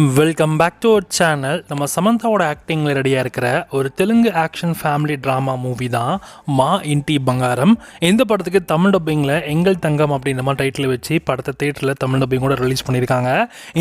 Welcome back to our channel. நம்ம சமந்தாவோட ஆக்டிங்கில் ரெடியாக இருக்கிற ஒரு Telugu action family drama movie தான் மா இன்டி பங்காரம். இந்த படத்துக்கு தமிழ் டப்பிங்கில் எங்கள் தங்கம் அப்படின்ற மாதிரி டைட்டில் வச்சு படத்தை தேட்டரில் தமிழ் டப்பிங்கோட ரிலீஸ் பண்ணியிருக்காங்க.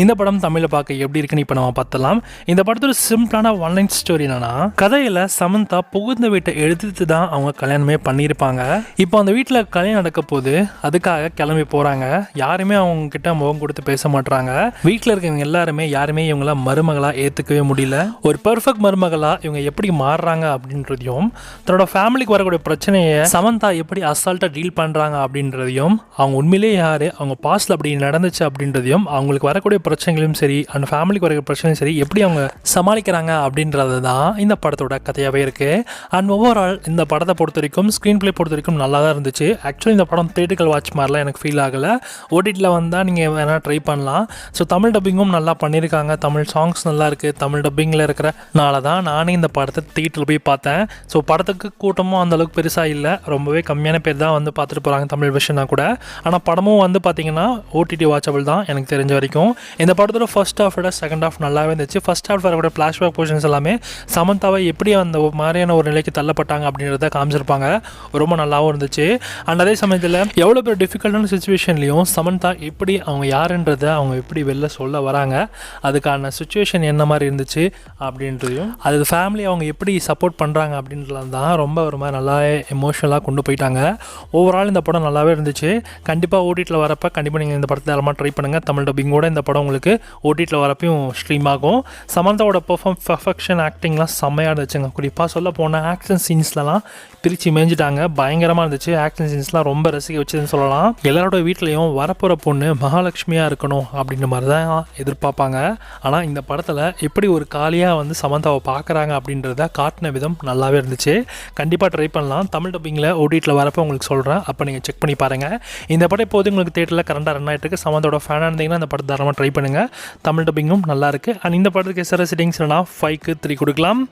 இந்த படம் தமிழில் பார்க்க எப்படி இருக்குன்னு இப்போ நம்ம பார்த்தலாம். இந்த படத்தோட சிம்பிளான ஒன்லைன் ஸ்டோரி என்னன்னா, கதையில் சமந்தா புகுந்த வீட்டை எடுத்துட்டு தான் அவங்க கல்யாணமே பண்ணியிருப்பாங்க. இப்போ அந்த வீட்டில் கல்யாணம் நடக்க போது அதுக்காக கிளம்பி போகிறாங்க. யாருமே அவங்க கிட்ட முகம் கொடுத்து பேச மாட்டாங்க. வீட்டில் இருக்கவங்க எல்லாருமே யாருமே இவங்கள மருமகளாக ஏற்றுக்கவே முடியல. ஒரு பெர்ஃபெக்ட் மருமகளாக இவங்க எப்படி மாறுறாங்க அப்படின்றதையும், தன்னோட ஃபேமிலிக்கு வரக்கூடிய பிரச்சனையை சமந்தா எப்படி அசால்ட்டாக டீல் பண்ணுறாங்க அப்படின்றதையும், அவங்க உண்மையிலேயே யார், அவங்க பாஸ்டில் அப்படி நடந்துச்சு அப்படின்றதையும், அவங்களுக்கு வரக்கூடிய பிரச்சனைகளும் சரி, அந்த ஃபேமிலிக்கு வரக்கூடிய பிரச்சனையும் சரி, எப்படி அவங்க சமாளிக்கிறாங்க அப்படின்றது தான் இந்த படத்தோட கதையாகவே இருக்குது. அண்ட் ஓவரால் இந்த படத்தை பொறுத்த வரைக்கும், ஸ்க்ரீன் பிளே பொறுத்த வரைக்கும் நல்லா தான் இருந்துச்சு. ஆக்சுவலி இந்த படம் தேட்டர்கள் வாட்ச் மாதிரிலாம் எனக்கு ஃபீல் ஆகலை. ஓடிடியில் வந்தால் நீங்கள் வேணால் ட்ரை பண்ணலாம். ஸோ தமிழ் டப்பிங்கும் நல்லா பண்ணியிருக்காங்க. தமிழ் சாங்ஸ் நல்லா இருக்குது. தமிழ் டப்பிங்கில் இருக்கிறனால தான் நானே இந்த படத்தை தியேட்டரில் போய் பார்த்தேன். ஸோ படத்துக்கு கூட்டமும் அந்தளவுக்கு பெருசாக இல்லை, ரொம்பவே கம்மியான பேர் தான் வந்து பார்த்துட்டு போகிறாங்க தமிழ் விஷயம்னா கூட. ஆனால் படமும் வந்து பார்த்திங்கன்னா ஓடிடி வாட்சபிள் தான் எனக்கு தெரிஞ்ச வரைக்கும். இந்த படத்தோட ஃபர்ஸ்ட் ஹாஃப் விட செகண்ட் ஹாஃப் நல்லாவே இருந்துச்சு. ஃபர்ஸ்ட் ஹாஃப் வரக்கூடிய ஃப்ளாஷ்பேக் போர்ஷன்ஸ் எல்லாமே சமந்தாவை எப்படி அந்த மாதிரியான ஒரு நிலைக்கு தள்ளப்பட்டாங்க அப்படின்றத காமிச்சிருப்பாங்க. ரொம்ப நல்லாவும் இருந்துச்சு. அண்ட் அதே சமயத்தில் எவ்வளோ பேர் டிஃபிகல்ட்டான சுச்சுவேஷன்லையும் சமந்தா எப்படி அவங்க யாருன்றதை அவங்க எப்படி வெளில சொல்ல வராங்க, அதுக்கான சுச்சுவேஷன் என்ன மாதிரி இருந்துச்சு அப்படின்றதையும், அது ஃபேமிலி அவங்க எப்படி சப்போர்ட் பண்ணுறாங்க அப்படின்றது தான் ரொம்ப ஒரு மாதிரி நல்லா எமோஷனலாக கொண்டு போயிட்டாங்க. ஓவரால் இந்த படம் நல்லாவே இருந்துச்சு. கண்டிப்பாக ஓடிடியில் வரப்போ கண்டிப்பாக நீங்கள் இந்த படத்தை எல்லாமே ட்ரை பண்ணுங்கள். தமிழ் டப்பிங்கோட இந்த படம் உங்களுக்கு ஓடிடியில் வரப்பையும் ஸ்ட்ரீம் ஆகும். சமந்தாவோட பர்ஃபெக்ஷன் ஆக்டிங்லாம் செம்மையாக இருந்துச்சுங்க. குறிப்பாக சொல்ல போனால் ஆக்ஷன் சீன்ஸ்லாம் பிரித்து மேய்ஞ்சிட்டாங்க. பயங்கரமாக இருந்துச்சு. ஆக்ஷன் சீன்ஸ்லாம் ரொம்ப ரசிக்க வச்சதுன்னு சொல்லலாம். எல்லாரோட வீட்லேயும் வரப்போகிற பொண்ணு மகாலட்சுமியாக இருக்கணும் அப்படின்ற மாதிரி தான் எதிர்பார்ப்பாங்க. ஆனால் இந்த படத்தில் எப்படி ஒரு காலியாக வந்து சமந்தாவை பார்க்குறாங்க அப்படின்றத காட்டின விதம் நல்லாவே இருந்துச்சு. கண்டிப்பாக ட்ரை பண்ணலாம். தமிழ் டப்பிங்கில் ஓடிடியில் வரப்போ உங்களுக்கு சொல்கிறேன், அப்போ நீங்கள் செக் பண்ணி பாருங்கள். இந்த படம் இப்போது உங்களுக்கு தேட்டரில் கரண்டாக ரன் ஆகிட்டு இருக்கு. சமந்தோட ஃபேனாக இருந்தீங்கன்னா இந்த படத்தை தாராளமாக ட்ரை பண்ணுங்கள். தமிழ் டப்பிங்கும் நல்லாயிருக்கு. அண்ட் இந்த படத்துக்கு எஸ்ஆர் சிட்டிங்ஸ் 5க்கு 3 கொடுக்கலாம்.